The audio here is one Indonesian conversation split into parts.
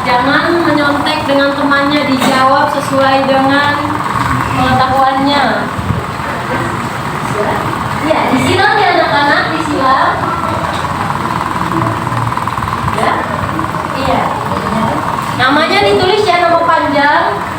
Jangan menyontek dengan temannya, dijawab sesuai dengan pengetahuannya. Ya, disilang ya anak-anak, disilang. Ya, iya. Namanya ditulis ya, nama panjang.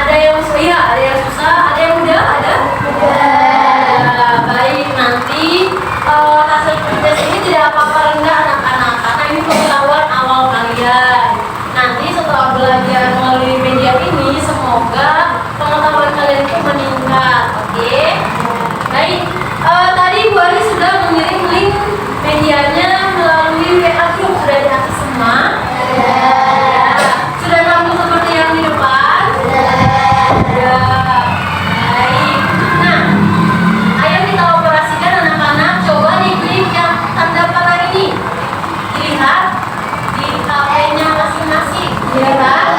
Ada yang susah, ada yang susah, ada yang mudah, ada? Baik, nanti hasil tes ini tidak apa-apa rendah anak-anak, karena ini pengetahuan awal kalian. Nanti setelah belajar melalui media ini, semoga pengetahuan kalian itu meningkat, oke? Baik, tadi Bu Ari sudah mengirim link medianya melalui WA Group, sudah diakses semua? Sudah tampil seperti yang di depan? Ya, baik. Nah, ayo kita operasikan anak-anak. Coba diklik yang tanda panah ini. Dilihat di HP-nya masing-masing. Dilihat.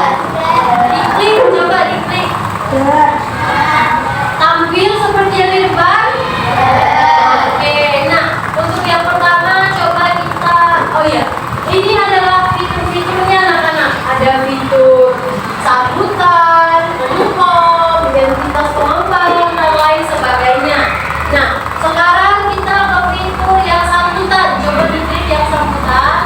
Diklik, coba diklik. Tampil seperti yang di depan. Oke, nah untuk yang pertama coba kita, oh ya, ini adalah fitur-fiturnya anak-anak. Ada fitur sambutan, umum, identitas pengembang, dan lain sebagainya. Nah, sekarang kita ke fitur yang sambutan. Coba diklik yang sambutan.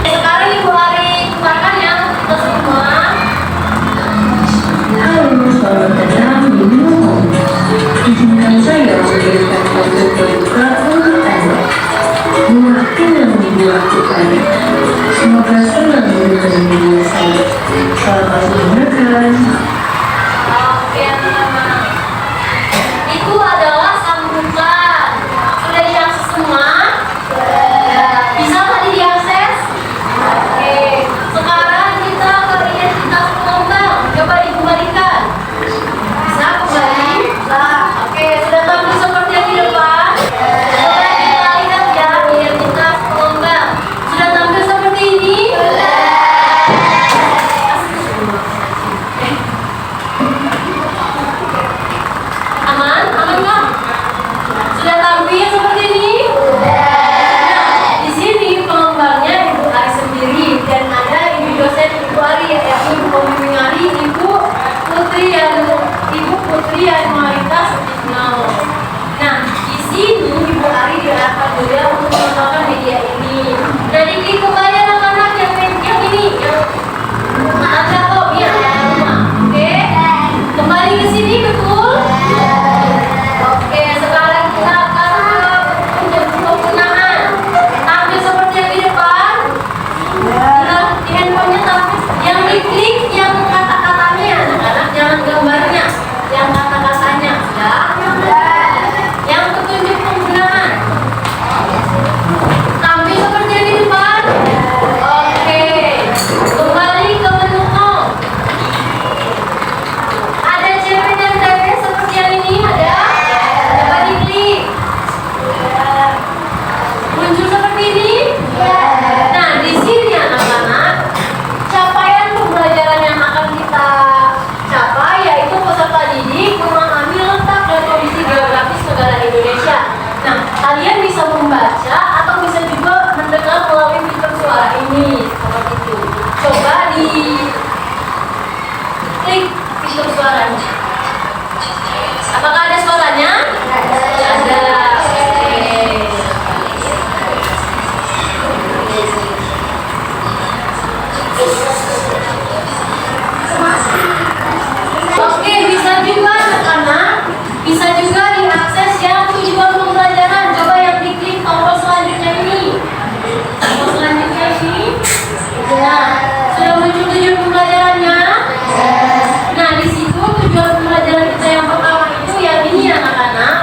Sekarang Ibu Ari keluarkan ya untuk kita semua. Halo, selamat datang di New Home. Izinkan saya memberikan foto terbuka untuk Anda. Waktu yang dilakukan. Semoga senang menonton video saya. Selamat mendengarkan. Oke, teman-teman. Itu adalah sambutan. Sudah diakses semua? Ya. Bisa tadi diakses? Oke. Sekarang kita ke identitas pengembang. Coba dikembalikan. Bisa kembali? Oke, sudah tampil seperti yang di depan? Coba kita lihat ya identitas pengembang. Sudah tampil seperti ini? Aman? Aman nggak? Sudah tampil seperti ini? Nah, di sini pengembangnya Ibu Ari sendiri dan ada Ibu dosen Ibu Ari, yaitu Ibu Pembimbing Ari, Ibu Putri Marita Sutikno. Nah, di sini Ibu Ari diarahkan juga untuk mengembangkan media ini. Nah, diklik kembali anak-anak yang ini, yang ada kok ya, oke? Kembali ke sini betul? Oke, sekarang kita akan ke penggunaan. Tampil seperti yang di depan. Di handphonenya tampil. Yang diklik yang kata-katanya, anak-anak, jangan gambarnya, yang kata-katanya, ya. Yang petunjuk penggunaan. Tampil seperti yang di depan. Oke, kembali ke menu home. Ada CP dan TP seperti yang ini, ada? Coba diklik. Muncul seperti ini? Nah, di sini anak-anak, capaian pembelajaran yang akan kita capai yaitu peserta didik memahami letak dan kondisi geografis negara Indonesia. Nah, kalian bisa membaca atau bisa juga mendengar melalui fitur suara ini, seperti itu. Coba di klik fitur suaranya. Apakah ada suaranya? Ada. Oke, bisa juga anak-anak, bisa juga diakses yang tujuan pembelajaran. Coba yang diklik tombol selanjutnya ini. Tombol selanjutnya ini. Nah, sudah muncul tujuan pembelajarannya. Nah, di situ tujuan pembelajaran kita yang pertama itu yang ini anak-anak.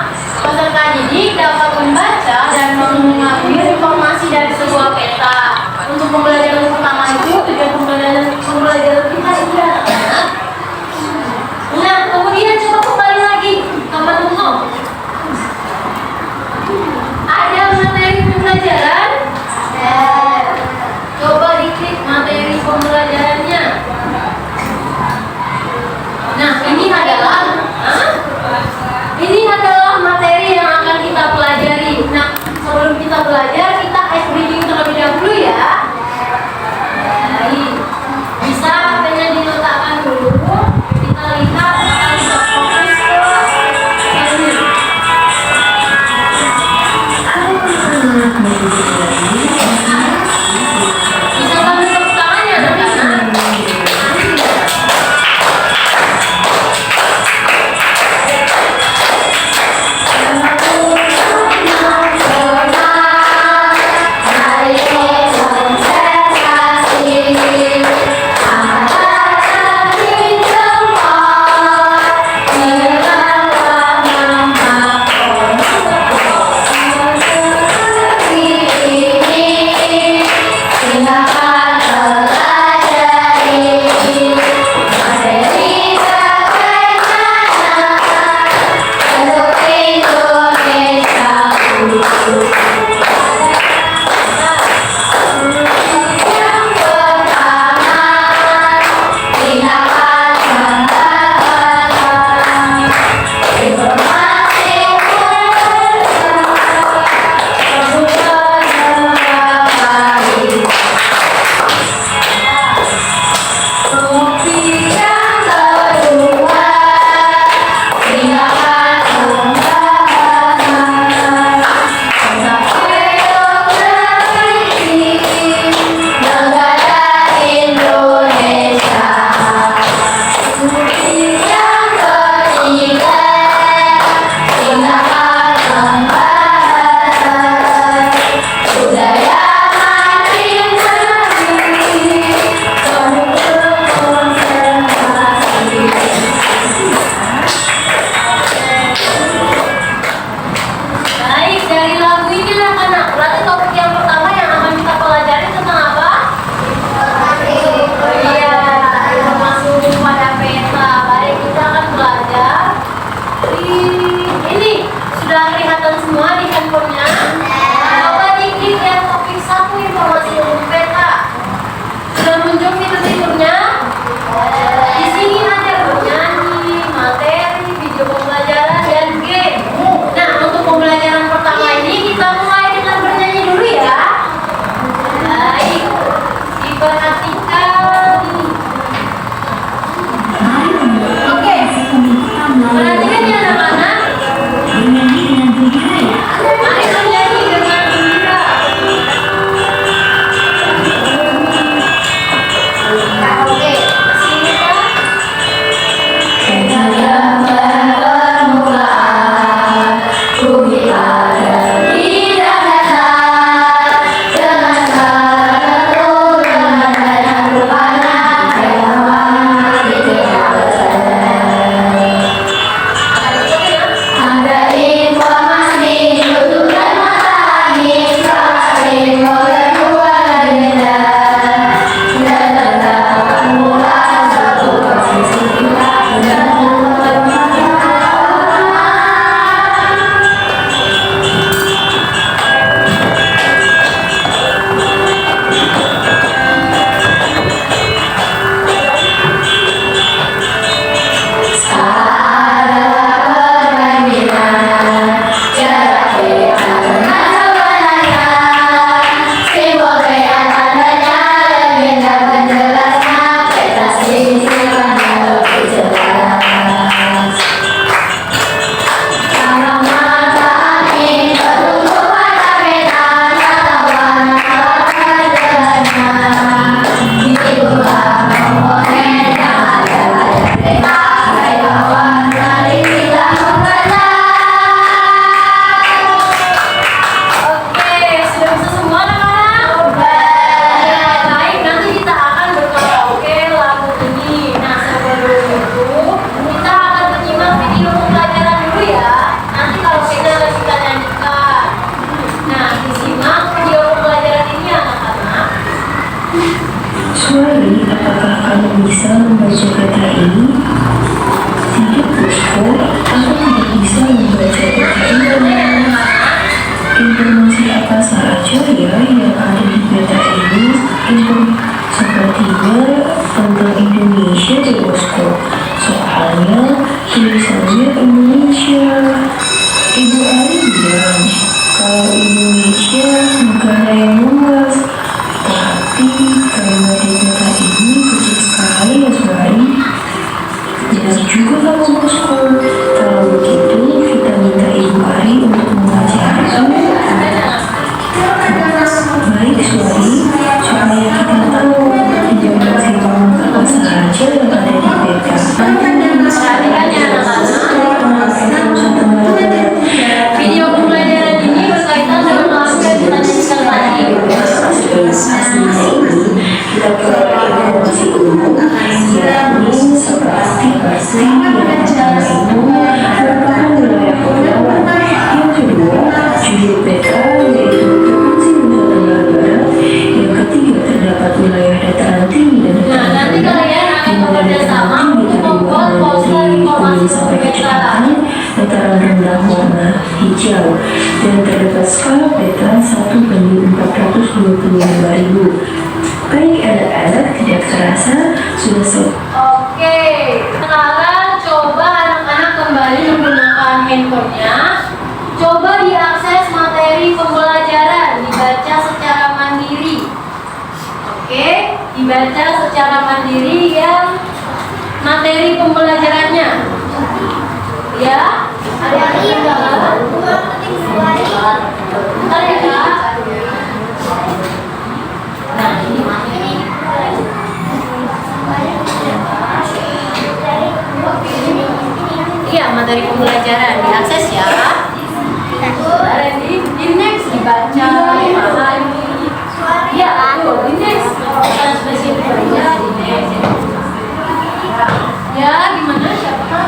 Peserta didik dapat membaca dan mengambil informasi dari sebuah peta. Untuk pembelajaran pertama itu tujuan pembelajaran kita ini anak-anak. Nah, kemudian coba kembali lagi ke menu home. Ada materi pembelajaran. Coba diklik materi pembelajarannya. Nah, ini adalah materi yang akan kita pelajari. Nah, sebelum kita belajar, kita ice breathing terlebih dahulu ya. Baik. Bisa HP-nya diletakkan dulu. Kita lihat, kita bisa fokus ke ini. Bisa kami tepuk Di sini ada bernyanyi, materi, video pembelajaran, dan game. Nah, untuk pembelajaran pertama ini kita mulai dengan bernyanyi dulu ya. Baik, diperhatikan. Oke, perhatikan ya anak-anak. Mari bernyanyi dengan gembira. Oke, sini Kak. Oke, sudah bisa semua anak-anak? Baik, nanti kita akan berkaraoke lagu ini. Nah, sebelum itu kita akan menyimak video pembelajaran dulu ya. Nanti kalau kita nyanyikan. Nah, disimak video pembelajaran ini anak-anak. Suari, apakah kamu bisa membaca kata ini? Tidak, Puspo. Aku tidak bisa membaca kata ini. Informasi apa saja ya yang ada di peta ini? Sepertinya tentang Indonesia di Bosco. Soalnya tulisannya Indonesia. Ibu Ari bilang kalau Indonesia negara yang luas. Tapi kalimat di peta ini kecil sekali ya Suari. Jelas juga kamu Bosco. Kalau begitu kita minta Ibu Ari untuk mengajarkan. Baik Suari, supaya kita tahu informasi apa saja yang ada di peta. Perhatikan ya anak-anak. Video pembelajaran ini berkaitan dengan lagu yang kita nyanyikan tadi. Aslinya ini kita peroleh informasi umum, yakni seperti pasti yang pertama itu merupakan wilayah kepulauan. Yang kedua, judul peta yaitu Provinsi Nusa Tenggara Barat. Yang ketiga, terdapat wilayah dataran tinggi dan Nah, dataran nanti rendah. kalian akan bekerja sama untuk membuat poster informasi sampai peta. kecepatan dataran rendah warna hijau, dan terdapat skala peta 1:425.000. Baik anak-anak, tidak terasa sudah Oke, sekarang coba anak-anak kembali menggunakan handphonenya. Coba diakses materi pembelajaran, dibaca secara mandiri. Oke, dibaca secara mandiri yang materi pembelajarannya. Ya, ada yang kendala? Bentar ya Kak. Nah, ini iya, materi pembelajaran diakses ya. Di next dibaca, dipahami. Iya, tuh di next. Bukan spesifik aja di next. Ya, gimana siapa?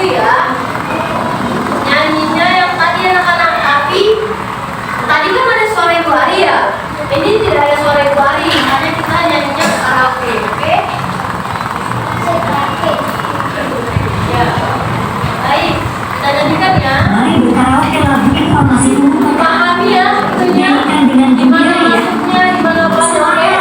satu ya. Nyanyinya yang tadi anak-anak, tapi tadi kan ada suara Ibu Ari ya. Ini tidak ada suara Ibu Ari, hanya kita nyanyinya karaoke, oke? Ya. Baik, kita nyanyikan ya. Mari berkaraoke lagu informasi umum. Pahami ya, tentunya. Nyanyikan dengan Gimana gembira ya. maksudnya, gimana pelajarannya?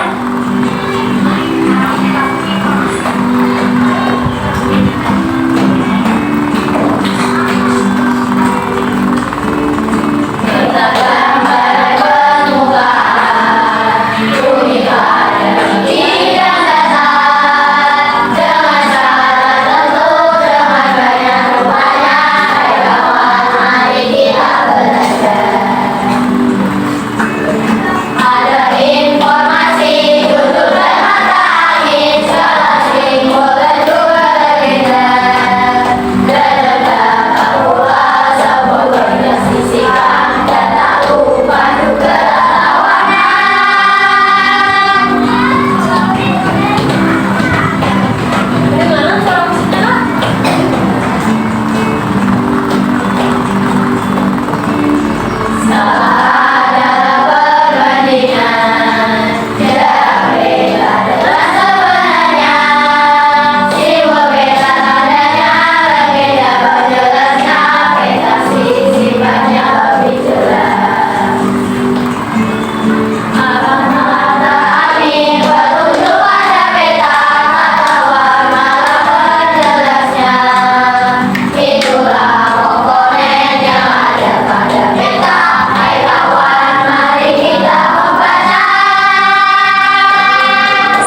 Gimana suara musiknya?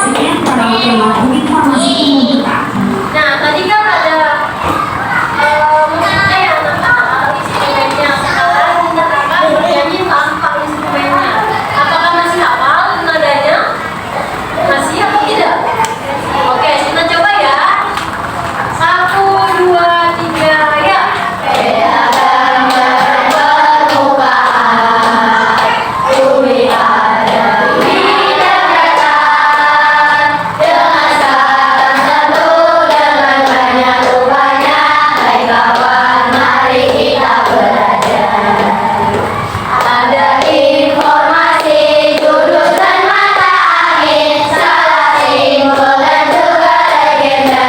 Sekian karaoke lagu informasi umum kita. Nah, tadi kan ada musiknya ya, anak-anak instrumennya. Sekarang kita akan bernyanyi tanpa instrumennya. Apakah masih hafal nadanya? Masih atau tidak? Oke, kita coba ya. 1, 2, 3, ya. Ada informasi jurusan mata angin, salah simbol dan juga legenda.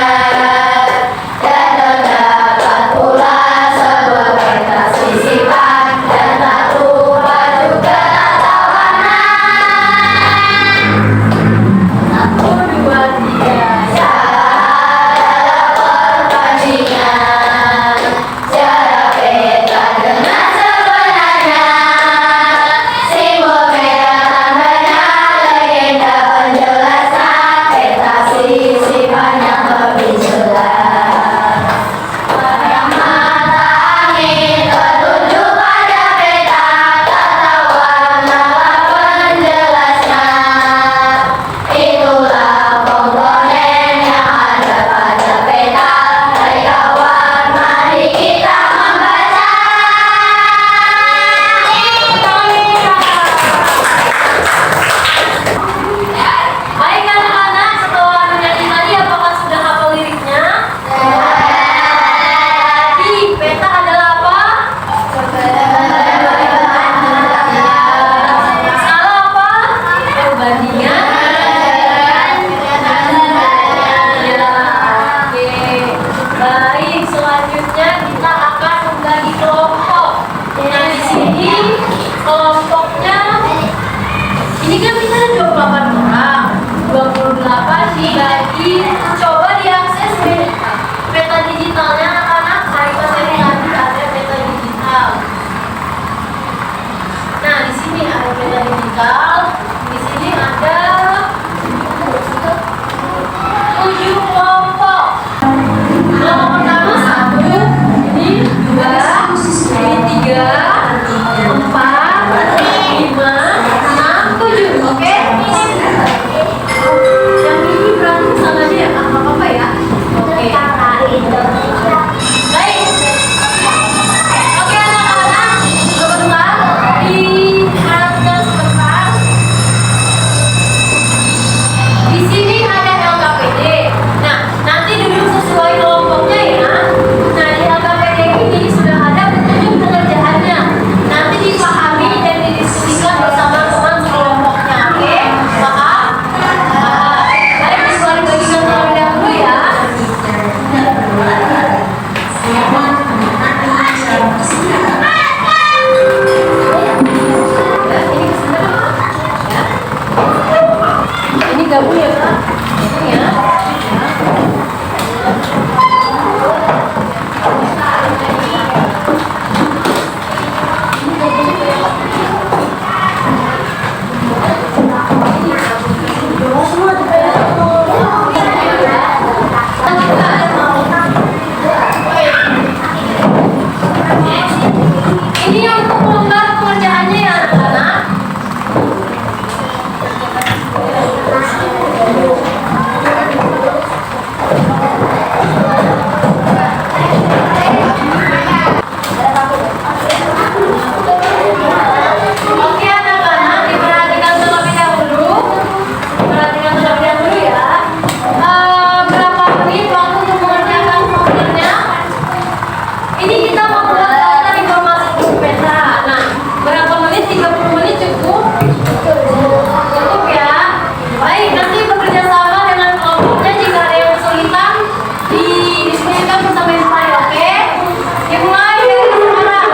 Dan terdapat pula sebuah pentas sisipan dan tak lupa juga tata warna. 1, 2, 3, ya. Perbandingan jarak peta dengan sebenarnya. Simbol merah tandanya legenda penjelasnya peta sisipan yang lebih jelas. Pada mata angin tertuju pada peta, tata warnalah penjelasnya. Itulah komponen yang ada pada peta. Hai kawan, mari kita membaca. Baik anak-anak, setelah menyanyi tadi apakah sudah hafal liriknya? Di peta adalah apa? Salah apa? Perbandingan. Ya, oke. Baik, selanjutnya kita akan membagi kelompok. Nah, di sini kelompoknya ini kan kita ada 28 orang, 28 dibagi, coba diakses peta digitalnya anak-anak. Saya pasang tadi ada peta digital. Nah, di sini ada peta digital, di sini ada 7 kelompok. Kelompok pertama 1, ini 2, ini 3, 4, 5, 6, 7, oke? Yang ini berarti sama dia, apa-apa ya? Oke. Baik. Oke anak-anak, sebentar diperhatikan sebentar. Ini yang untuk lembar pengerjaannya ya anak-anak. Oke anak-anak, diperhatikan terlebih dahulu. Diperhatikan terlebih dahulu ya. Berapa menit waktu untuk mengerjakan soalnya? Ini kita membuat daftar informasi peta. Nah, berapa menit? 30 menit cukup? Cukup ya. Baik, nanti bekerja sama dengan kelompoknya. Jika ada yang kesulitan, didiskusikan bersama saya, oke? Dimulai dari sekarang.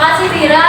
kasih Vira.